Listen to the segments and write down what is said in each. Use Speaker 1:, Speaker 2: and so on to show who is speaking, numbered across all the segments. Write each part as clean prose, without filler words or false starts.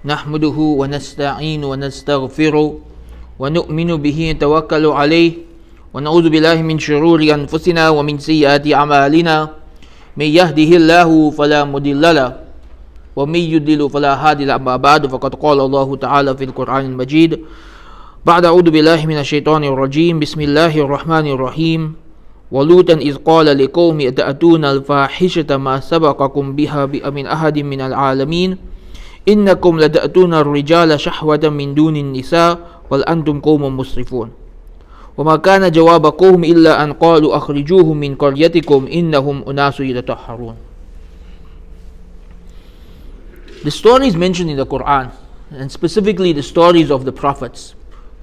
Speaker 1: نحمده ونستعين ونستغفره ونؤمن به ونتوكل عليه ونعوذ بالله من شرور أنفسنا ومن سيئات أعمالنا من يهده الله فلا مضل له ومن يضلل فلا هادي له أما بعد فقد قال الله تعالى في القرآن المجيد بعد أعوذ بالله من الشيطان الرجيم بسم الله الرحمن الرحيم ولوطا إذ قال لقوم أتأتون الفاحشة ما سبقكم بها من أحد من العالمين إنكم لتأتون الرجال شهوة من دون النساء بل أنتم قوم مسرفون وما كان جواب قوم إلا أن قالوا أخرجوهم من قريتكم إنهم أناس يتطهرون. The stories mentioned in the Quran, and specifically the stories of the prophets,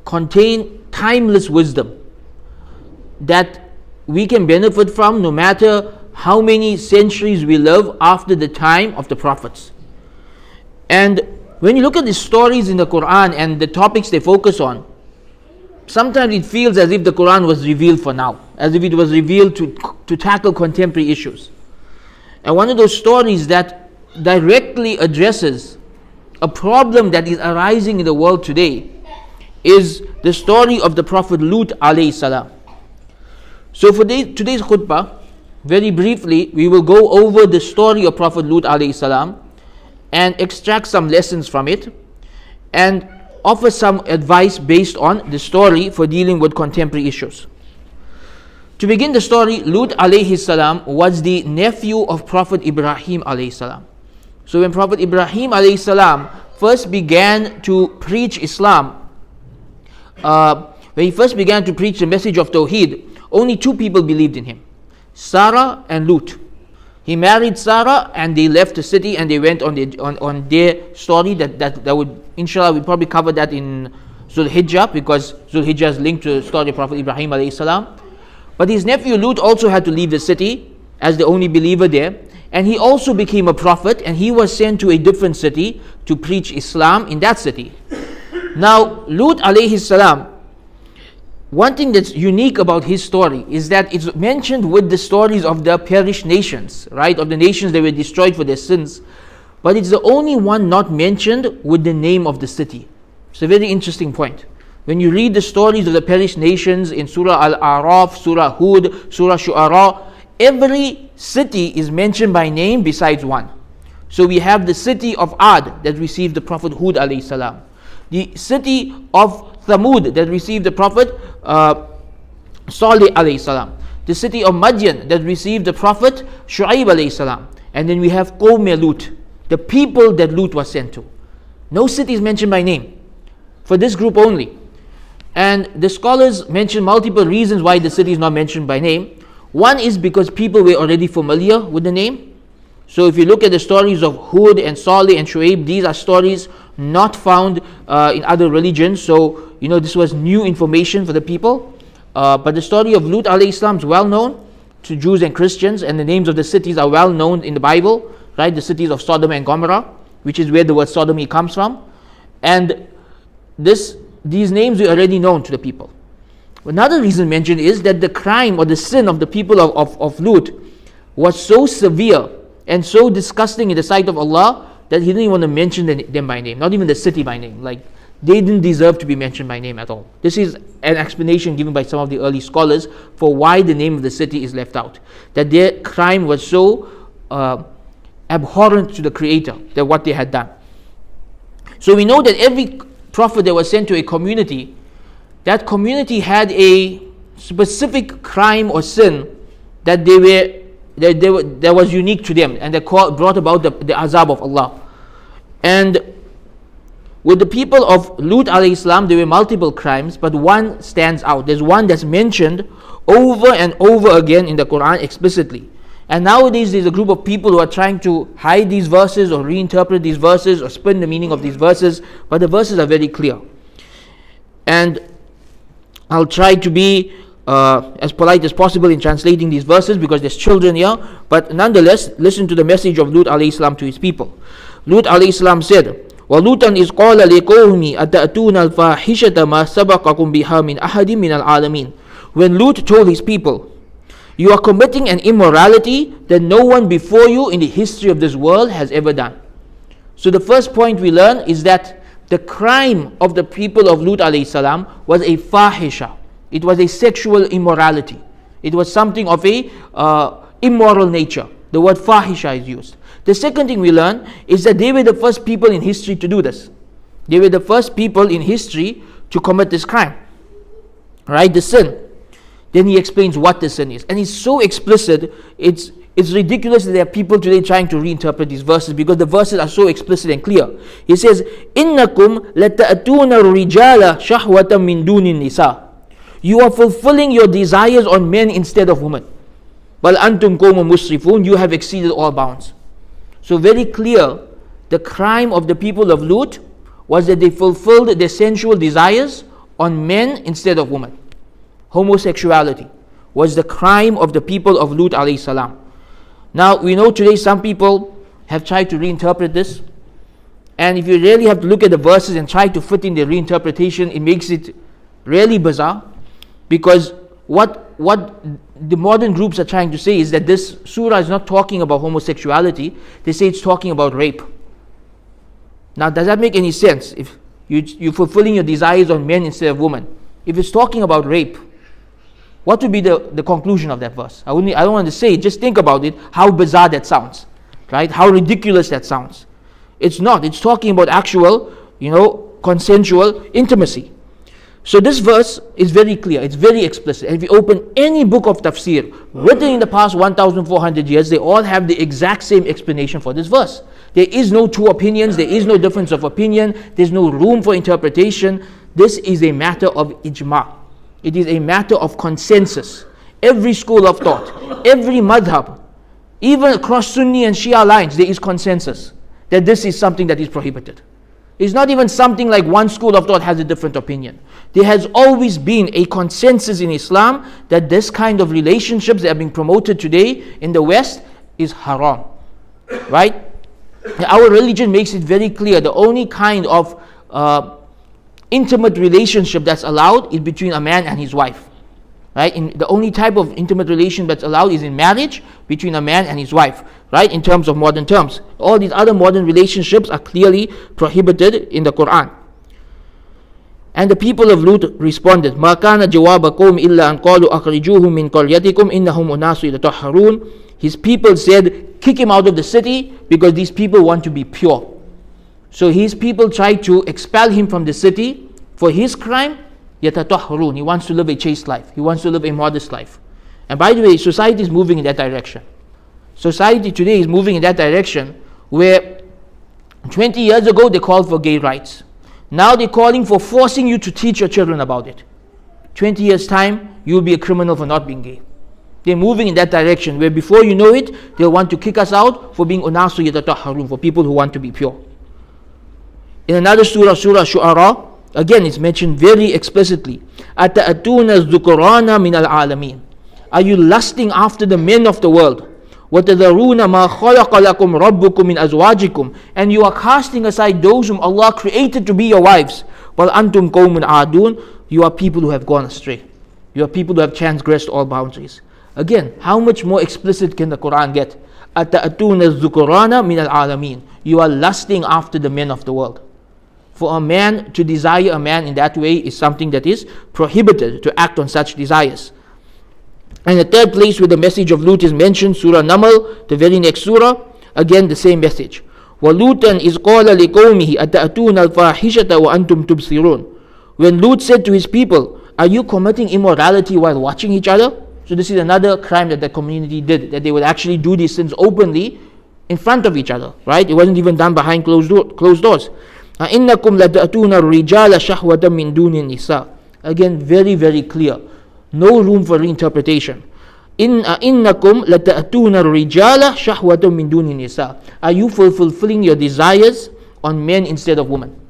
Speaker 1: contain timeless wisdom that we can benefit from no matter how many centuries we live after the time of the prophets. And when you look at the stories in the Quran and the topics they focus on, sometimes it feels as if the Quran was revealed for now, as if it was revealed to tackle contemporary issues. And one of those stories that directly addresses a problem that is arising in the world today is the story of the Prophet Lut alayhi salam. So for today's khutbah, very briefly, we will go over the story of Prophet Lut alayhi salam and extract some lessons from it and offer some advice based on the story for dealing with contemporary issues. To begin the story, Lut alayhi salam was the nephew of Prophet Ibrahim alayhi salam. So when Prophet Ibrahim alayhi salam first began to preach Islam, when he first began to preach the message of Tawheed, only two people believed in him, Sarah and Lut. He married Sarah and they left the city and they went on their story that would, inshallah, we'll probably cover that in Zulhijjah, because Zulhijjah is linked to the story of Prophet Ibrahim alayhi salam. But his nephew Lut also had to leave the city as the only believer there, and he also became a prophet and he was sent to a different city to preach Islam in that city. Now Lut alayhi salam, one thing that's unique about his story is that it's mentioned with the stories of the perished nations, right? Of the nations that were destroyed for their sins. But it's the only one not mentioned with the name of the city. It's a very interesting point. When you read the stories of the perished nations in Surah Al-A'raf, Surah Hud, Surah Shu'ara, every city is mentioned by name besides one. So we have the city of Ad that received the Prophet Hud alayhi salam. The city of Thamud that received the Prophet Salih alayhi salam. The city of Madian that received the Prophet Shu'aib alayhi salam. And then we have Qawm Lut, the people that Lut was sent to. No city is mentioned by name for this group only. And the scholars mention multiple reasons why the city is not mentioned by name. One is because people were already familiar with the name. So if you look at the stories of Hud and Salih and Shu'aib, these are stories not found in other religions. So, this was new information for the people. But the story of Lut alayhi salam is well known to Jews and Christians, and the names of the cities are well known in the Bible, right? The cities of Sodom and Gomorrah, which is where the word sodomy comes from. And these names were already known to the people. Another reason mentioned is that the crime or the sin of the people of Lut was so severe and so disgusting in the sight of Allah that he didn't even want to mention them by name, not even the city by name. Like, they didn't deserve to be mentioned by name at all. This is an explanation given by some of the early scholars for why the name of the city is left out. That their crime was so abhorrent to the Creator, that what they had done. So we know that every prophet that was sent to a community, that community had a specific crime or sin that that was unique to them, and that brought about the azab of Allah. And with the people of Lut alayhi salam, there were multiple crimes, but one stands out. There's one that's mentioned over and over again in the Quran explicitly. And nowadays there's a group of people who are trying to hide these verses or reinterpret these verses or spin the meaning of these verses, but the verses are very clear. And I'll try to be as polite as possible in translating these verses because there's children here, but nonetheless, listen to the message of Lut alayhi salam to his people. Lut alayhi salam said, وَلُوطًا إِذْ قَالَ لِقَوْمِهِ أَتَأْتُونَ الْفَاحِشَةَ مَا سَبَقَكُمْ بِهَا مِنْ أَحَدٍ مِنَ الْعَالَمِينَ. When Lut told his people, you are committing an immorality that no one before you in the history of this world has ever done. So the first point we learn is that the crime of the people of Lut alayhi salam was a fahisha. It was a sexual immorality. It was something of a immoral nature. The word fahisha is used. The second thing we learn is that they were the first people in history to do this. They were the first people in history to commit this crime. Right, the sin. Then he explains what the sin is. And it's so explicit, it's ridiculous that there are people today trying to reinterpret these verses because the verses are so explicit and clear. He says, إِنَّكُمْ لَتَأْتُونَ الرِّجَالَ شَهْوَةً مِّن دُونِ النِّسَاءِ. You are fulfilling your desires on men instead of women. بَلْ أَنْتُمْ قَوْمٌ مُسْرِفُونَ. You have exceeded all bounds. So very clear, the crime of the people of Lut was that they fulfilled their sensual desires on men instead of women. Homosexuality was the crime of the people of Lut alayhi salam. Now we know today some people have tried to reinterpret this, and if you really have to look at the verses and try to fit in the reinterpretation, it makes it really bizarre, because what the modern groups are trying to say is that this surah is not talking about homosexuality. They say it's talking about rape. Now does that make any sense? If you're fulfilling your desires on men instead of women, if it's talking about rape, what would be the conclusion of that verse? I don't want to say it, just think about it, how bizarre that sounds, right? How ridiculous that sounds. It's not, it's talking about actual, consensual intimacy. So this verse is very clear, it's very explicit. And if you open any book of tafsir written in the past 1,400 years, they all have the exact same explanation for this verse. There is no two opinions, there is no difference of opinion, there's no room for interpretation. This is a matter of ijma'. It is a matter of consensus. Every school of thought, every madhab, even across Sunni and Shia lines, there is consensus that this is something that is prohibited. It's not even something like one school of thought has a different opinion. There has always been a consensus in Islam that this kind of relationships that are being promoted today in the West is haram. Right? Our religion makes it very clear the only kind of intimate relationship that's allowed is between a man and his wife. Right? The only type of intimate relation that's allowed is in marriage between a man and his wife. Right? In terms of modern terms. All these other modern relationships are clearly prohibited in the Quran. And the people of Lut responded, مَا كَانَ جَوَابَ قَوْمِ إِلَّا أَنْ قَالُوا أَخْرِجُوهُمْ مِنْ قَرْيَتِكُمْ إِنَّهُمْ أُنَاسٌ يَتَطَهَّرُونَ. His people said, kick him out of the city because these people want to be pure. So his people tried to expel him from the city for his crime. يَتَطَهَّرُونَ. He wants to live a chaste life. He wants to live a modest life. And by the way, society is moving in that direction. Society today is moving in that direction where 20 years ago they called for gay rights. Now they're calling for forcing you to teach your children about it. 20 years time, you'll be a criminal for not being gay. They're moving in that direction where before you know it, they'll want to kick us out for being unasu yatatahharun, for people who want to be pure. In another surah, Surah Shu'ara, again it's mentioned very explicitly. أَتَأْتُونَ الذُّكُرَانَ مِنَ الْعَالَمِينَ. Are you lusting after the men of the world? وَتَذَرُونَ مَا خَلَقَ لَكُمْ رَبُّكُمْ مِنْ أَزْوَاجِكُمْ. And you are casting aside those whom Allah created to be your wives. وَالْ أَنْتُمْ قَوْمٌ عَادُونَ. You are people who have gone astray. You are people who have transgressed all boundaries. Again, how much more explicit can the Quran get? أَتَأْتُونَ الذُّكُرَانَ مِنَ الْعَالَمِينَ. You are lusting after the men of the world. For a man to desire a man in that way is something that is prohibited, to act on such desires. And the third place where the message of Lut is mentioned, Surah Naml, the very next surah, again the same message. وَلُوتًا إِذْ قَالَ لِقَوْمِهِ أَتَأْتُونَ الْفَاحِشَةَ وَأَنْتُمْ تُبْصِرُونَ. When Lut said to his people, are you committing immorality while watching each other? So this is another crime that the community did, that they would actually do these sins openly in front of each other, right? It wasn't even done behind closed doors. إِنَّكُمْ لَتَأْتُونَ الرِّجَالَ شَهْوَةً مِّن دُونِ النِّسَاءِ. Again, very, very clear. No room for reinterpretation. إِنَّكُمْ لَتَأْتُونَ الرِّجَالَ شَهْوَةً مِّن دُونِ النِّسَاءِ. Are you fulfilling your desires on men instead of women?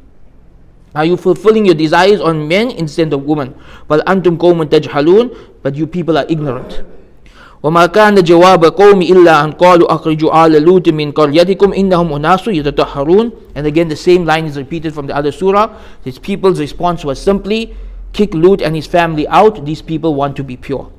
Speaker 1: Are you fulfilling your desires on men instead of women? بَلْ أَنْتُمْ قَوْمٌ تَجْهَلُونَ. But you people are ignorant. وَمَا كَانَ جَوَابَ قَوْمِ إِلَّا أَنْ قَالُوا أَخْرِجُوا آلَ لُوطٍ مِنْ قَرْيَتِكُمْ إِنَّهُمْ أُنَاسٌ يَتَطَهَّرُونَ. And again the same line is repeated from the other surah. His people's response was simply, kick Lut and his family out. These people want to be pure.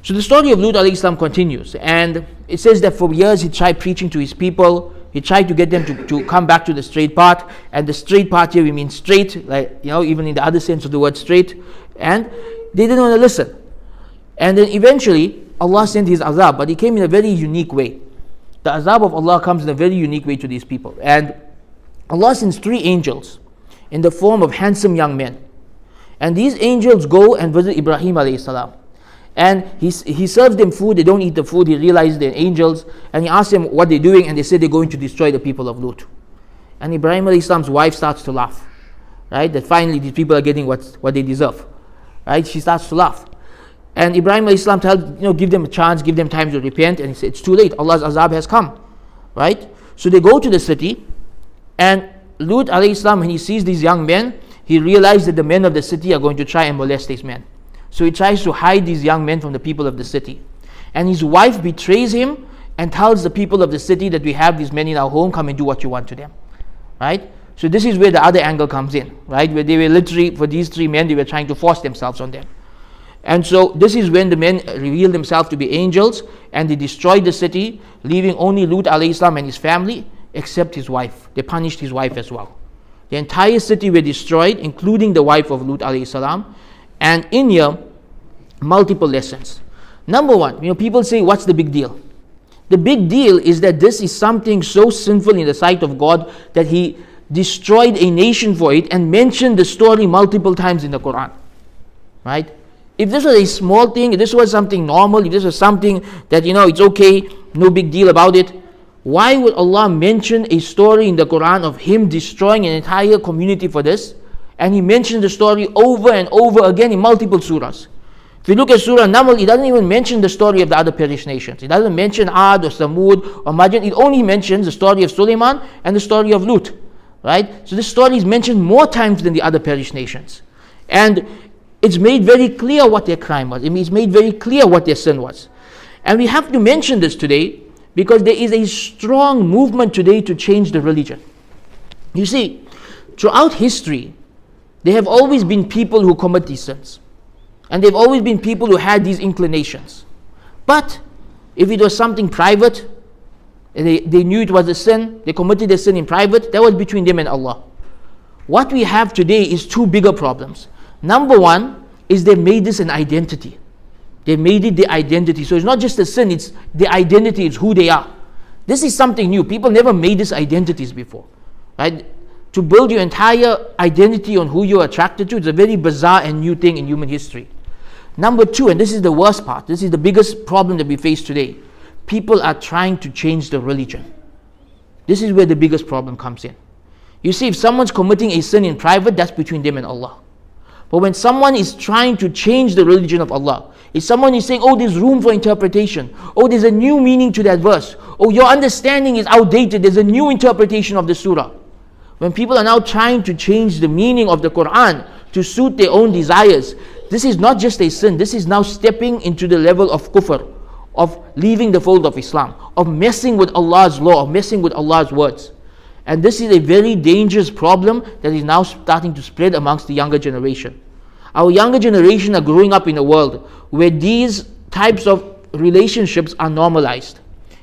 Speaker 1: So the story of Lut alayhi salam continues, and it says that for years he tried preaching to his people. He tried to get them to come back to the straight path. And the straight path here, we mean straight, like, even in the other sense of the word straight. And they didn't want to listen. And then eventually, Allah sent His azab, but it came in a very unique way. The azab of Allah comes in a very unique way to these people. And Allah sends 3 angels in the form of handsome young men. And these angels go and visit Ibrahim alayhi salam. And he serves them food. They don't eat the food. He realizes they're angels. And he asks them what they're doing. And they say they're going to destroy the people of Lut. And Ibrahim alayhi salam's wife starts to laugh. Right? That finally these people are getting what they deserve. Right? She starts to laugh. And Ibrahim alayhi salam tells, give them a chance, give them time to repent. And he said, it's too late. Allah's azab has come. Right? So they go to the city. And Lut alayhi salam, when he sees these young men, he realizes that the men of the city are going to try and molest these men. So he tries to hide these young men from the people of the city. And his wife betrays him and tells the people of the city that we have these men in our home, come and do what you want to them. Right? So this is where the other angle comes in. Right? Where they were literally, for these 3 men, they were trying to force themselves on them. And so this is when the men reveal themselves to be angels, and they destroyed the city, leaving only Lut alayhi salam and his family, except his wife. They punished his wife as well. The entire city were destroyed, including the wife of Lut alayhi salam. And in here, multiple lessons. Number 1, people say, what's the big deal? The big deal is that this is something so sinful in the sight of God that He destroyed a nation for it and mentioned the story multiple times in the Quran. Right? If this was a small thing, if this was something normal, if this was something that, it's okay, no big deal about it, why would Allah mention a story in the Quran of Him destroying an entire community for this? And He mentioned the story over and over again in multiple surahs. If you look at Surah Naml, it doesn't even mention the story of the other perished nations. It doesn't mention Ad or Samud or Madyan. It only mentions the story of Sulaiman and the story of Lut. Right? So this story is mentioned more times than the other perished nations. And it's made very clear what their crime was. It's made very clear what their sin was. And we have to mention this today because there is a strong movement today to change the religion. You see, throughout history, there have always been people who commit these sins. And there have always been people who had these inclinations. But if it was something private, and they knew it was a sin, they committed a sin in private, that was between them and Allah. What we have today is 2 bigger problems. Number 1 is they made this an identity. They made it the identity. So it's not just a sin, it's the identity, it's who they are. This is something new. People never made this identities before. Right? To build your entire identity on who you're attracted to, it's a very bizarre and new thing in human history. Number 2, and this is the worst part, this is the biggest problem that we face today. People are trying to change the religion. This is where the biggest problem comes in. You see, if someone's committing a sin in private, that's between them and Allah. But when someone is trying to change the religion of Allah, if someone is saying, oh, there's room for interpretation, oh, there's a new meaning to that verse, oh, your understanding is outdated, there's a new interpretation of the surah. When people are now trying to change the meaning of the Quran to suit their own desires, this is not just a sin, this is now stepping into the level of kufr, of leaving the fold of Islam, of messing with Allah's law, of messing with Allah's words. And this is a very dangerous problem that is now starting to spread amongst the younger generation. Our younger generation are growing up in a world where these types of relationships are normalized.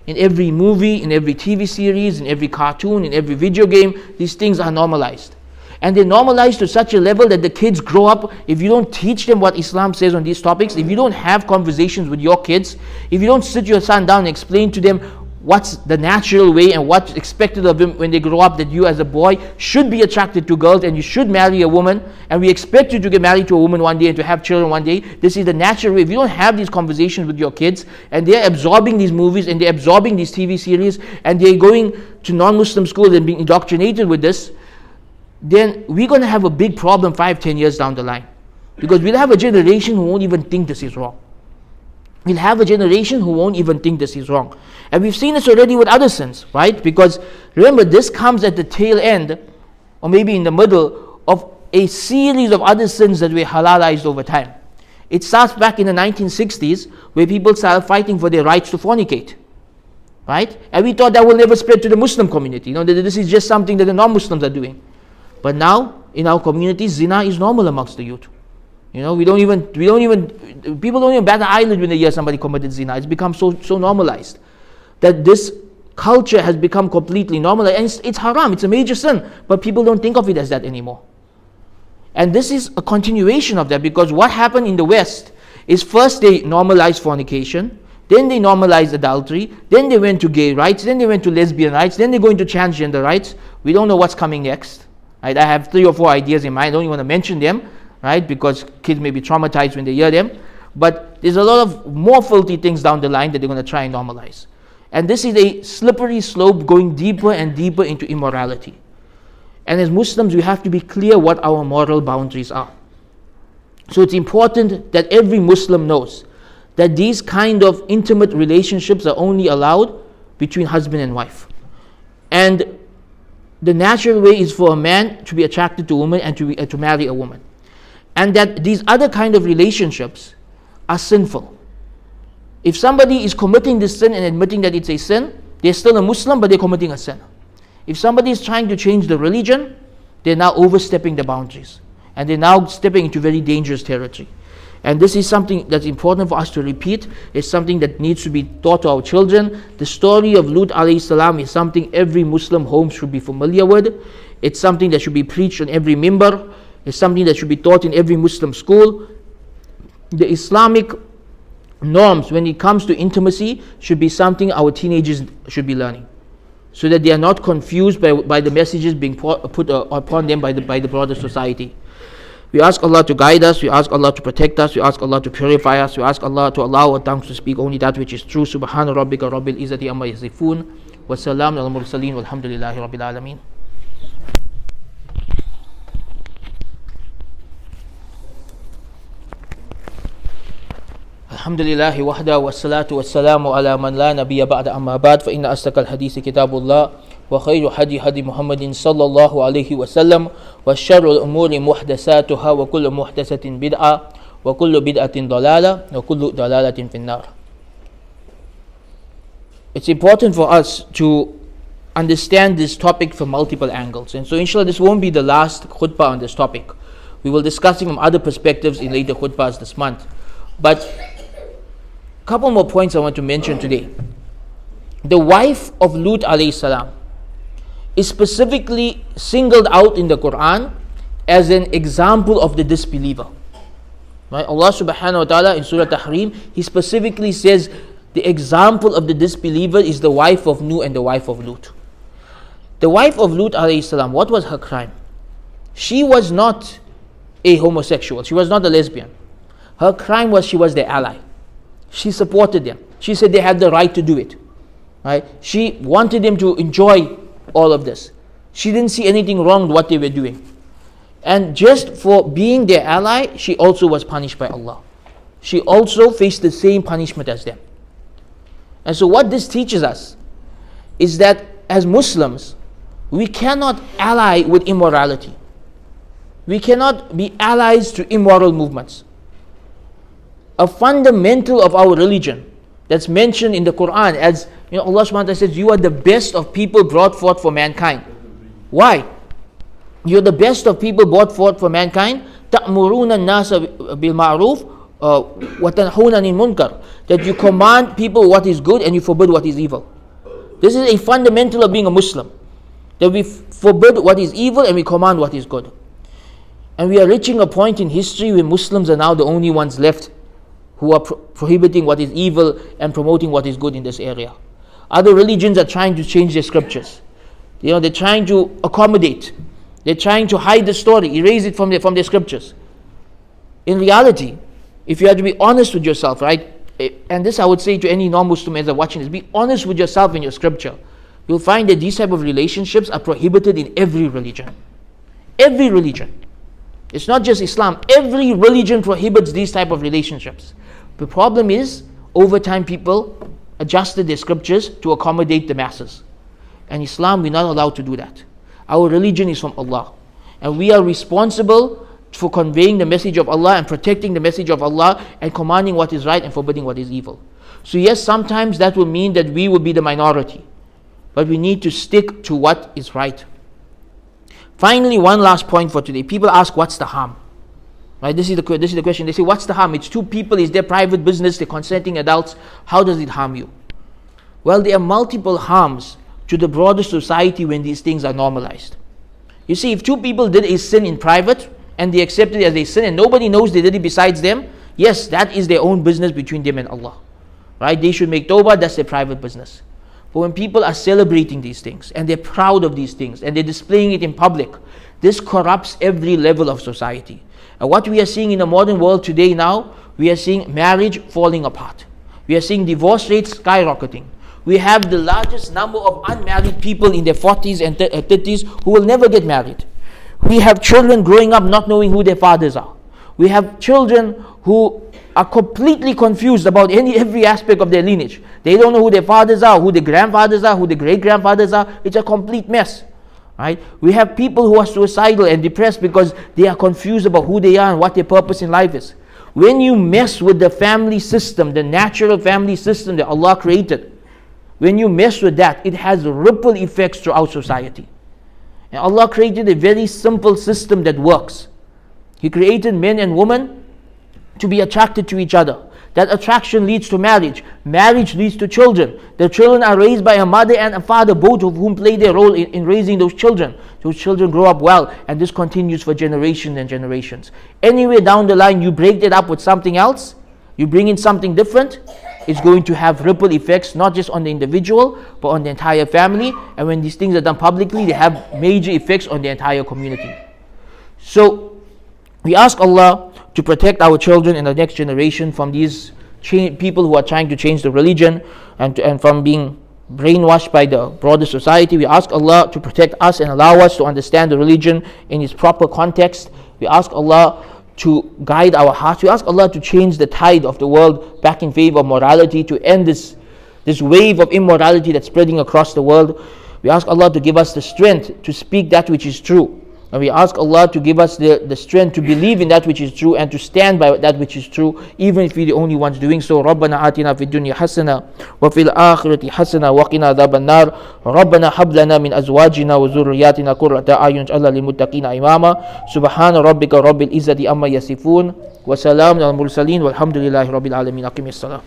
Speaker 1: In every movie, in every TV series, in every cartoon, in every video game, these things are normalized. And they're normalized to such a level that the kids grow up, if you don't teach them what Islam says on these topics, if you don't have conversations with your kids, if you don't sit your son down and explain to them what's the natural way and what's expected of them when they grow up, that you as a boy should be attracted to girls and you should marry a woman, and we expect you to get married to a woman one day and to have children one day. This is the natural way. If you don't have these conversations with your kids and they're absorbing these movies and they're absorbing these TV series and they're going to non-Muslim schools and being indoctrinated with this, then we're going to have a big problem 5-10 years down the line, because we'll have a generation who won't even think this is wrong. We'll have a generation who won't even think this is wrong. And we've seen this already with other sins, right? Because remember, this comes at the tail end, or maybe in the middle, of a series of other sins that were halalized over time. It starts back in the 1960s, where people started fighting for their rights to fornicate, right? And we thought that will never spread to the Muslim community. That this is just something that the non-Muslims are doing. But now, in our community, zina is normal amongst the youth. People don't even bat an eyelid when they hear somebody committed zina. It's become so normalized that this culture has become completely normal, and it's haram, it's a major sin, but people don't think of it as that anymore. And this is a continuation of that, because what happened in the West is first they normalized fornication, then they normalized adultery, then they went to gay rights, then they went to lesbian rights, then they're going to transgender rights. We don't know what's coming next. Right? I have 3 or 4 ideas in mind. I don't even want to mention them, right? Because kids may be traumatized when they hear them. But there's a lot of more filthy things down the line that they're going to try and normalize. And this is a slippery slope going deeper and deeper into immorality. And as Muslims, we have to be clear what our moral boundaries are. So it's important that every Muslim knows that these kind of intimate relationships are only allowed between husband and wife. And the natural way is for a man to be attracted to a woman and to marry a woman. And that these other kind of relationships are sinful. If somebody is committing this sin and admitting that it's a sin, they're still a Muslim, but they're committing a sin. If somebody is trying to change the religion, they're now overstepping the boundaries. And they're now stepping into very dangerous territory. And this is something that's important for us to repeat. It's something that needs to be taught to our children. The story of Lut alayhi salam is something every Muslim home should be familiar with. It's something that should be preached on every minbar. It's something that should be taught in every Muslim school. The Islamic norms when it comes to intimacy should be something our teenagers should be learning, so that they are not confused by the messages being put upon them by the broader society. We ask Allah to guide us, we ask Allah to protect us, we ask Allah to purify us, we ask Allah to allow our tongues to speak only that which is true. Subhana rabbika rabbil izzati amma yasifun, wa salamun al mursaleen, walhamdulillahi rabbil alameen. Alhamdulillahi wahda, wa salatu wa salamu ala man la nabiyya ba'da, amma ba'd, fa inna asdaqal hadithi kitabullah, wa khayru hadi Muhammadin sallallahu alayhi wa sallam, wa sharrul umuri muhdasatuha, wa kullu muhdasatin bid'a, wa kullu bid'atin dalala, wa kullu dalalatin finnar. It's important for us to understand this topic from multiple angles, and so inshallah this won't be the last khutbah on this topic. We will discuss it from other perspectives in later khutbahs this month. But a couple more points I want to mention today. The wife of Lut alayhi salam is specifically singled out in the Quran as an example of the disbeliever. Right? Allah subhanahu wa ta'ala in Surah Tahrim, He specifically says the example of the disbeliever is the wife of Nuh and the wife of Lut. The wife of Lut alayhi salam, what was her crime? She was not a homosexual, she was not a lesbian. Her crime was she was their ally. She supported them. She said they had the right to do it. Right? She wanted them to enjoy all of this. She didn't see anything wrong with what they were doing. And just for being their ally, she also was punished by Allah. She also faced the same punishment as them. And so what this teaches us is that as Muslims, we cannot ally with immorality. We cannot be allies to immoral movements. A fundamental of our religion that's mentioned in the Quran as, Allah subhanahu wa ta'ala says, you are the best of people brought forth for mankind. Why? You're the best of people brought forth for mankind. تَأْمُرُونَ النَّاسَ بِالْمَعْرُوفِ وَتَنْهُونَ عَنِ الْمُنْكَرِ. That you command people what is good and you forbid what is evil. This is a fundamental of being a Muslim. That we forbid what is evil and we command what is good. And we are reaching a point in history where Muslims are now the only ones left who are prohibiting what is evil and promoting what is good in this area. Other religions are trying to change their scriptures. They're trying to accommodate. They're trying to hide the story, erase it from their scriptures. In reality, if you have to be honest with yourself, right? And this I would say to any non-Muslim as they're watching this, be honest with yourself in your scripture. You'll find that these type of relationships are prohibited in every religion. Every religion. It's not just Islam. Every religion prohibits these type of relationships. The problem is, over time people adjusted their scriptures to accommodate the masses. And Islam, we're not allowed to do that. Our religion is from Allah. And we are responsible for conveying the message of Allah and protecting the message of Allah and commanding what is right and forbidding what is evil. So yes, sometimes that will mean that we will be the minority. But we need to stick to what is right. Finally, one last point for today. People ask, what's the harm? Right? This is the question. They say, what's the harm? It's two people, it's their private business, they're consenting adults. How does it harm you? Well, there are multiple harms to the broader society when these things are normalized. You see, if two people did a sin in private and they accepted it as a sin and nobody knows they did it besides them, yes, that is their own business between them and Allah. Right? They should make tawbah, that's their private business. But when people are celebrating these things and they're proud of these things and they're displaying it in public, this corrupts every level of society. And what we are seeing in the modern world today now, we are seeing marriage falling apart. We are seeing divorce rates skyrocketing. We have the largest number of unmarried people in their 40s and 30s who will never get married. We have children growing up not knowing who their fathers are. We have children who are completely confused about every aspect of their lineage. They don't know who their fathers are, who their grandfathers are, who their great-grandfathers are. It's a complete mess. Right? We have people who are suicidal and depressed because they are confused about who they are and what their purpose in life is. When you mess with the family system, the natural family system that Allah created, when you mess with that, it has ripple effects throughout society. And Allah created a very simple system that works. He created men and women to be attracted to each other. That attraction leads to marriage. Marriage leads to children. The children are raised by a mother and a father, both of whom play their role in raising those children. Those children grow up well, and this continues for generations and generations. Anywhere down the line, you break that up with something else, you bring in something different, it's going to have ripple effects, not just on the individual, but on the entire family. And when these things are done publicly, they have major effects on the entire community. So, we ask Allah to protect our children and the next generation from these people who are trying to change the religion and from being brainwashed by the broader society. We ask Allah to protect us and allow us to understand the religion in its proper context. We ask Allah to guide our hearts. We ask Allah to change the tide of the world back in favor of morality, to end this wave of immorality that's spreading across the world. We ask Allah to give us the strength to speak that which is true. And we ask Allah to give us the strength to believe in that which is true and to stand by that which is true, even if we're the only ones doing so. رَبَّنَا آتِنَا فِي الدُّنْيَا حَسَنَةً وَفِي الْآخِرَةِ حَسَنَةً وَقِنَا عَذَابَ النَّارِ رَبَّنَا هَبْ لَنَا مِنْ أَزْوَاجِنَا وَذُرِّيَّاتِنَا قُرَّةَ أَعْيُنٍ وَاجْعَلْنَا لِلْمُتَّقِينَ إِمَامًا سُبْحَانَ رَبِّكَ رَبِّ الْعِزَّةِ عَمَّا يَصِفُونَ وَسَلَامٌ عَلَى الْمُرْسَلِينَ وَالْحَمْدُ لِلَّهِ رَبِّ الْعَالَمِينَ. أقم الصلاة.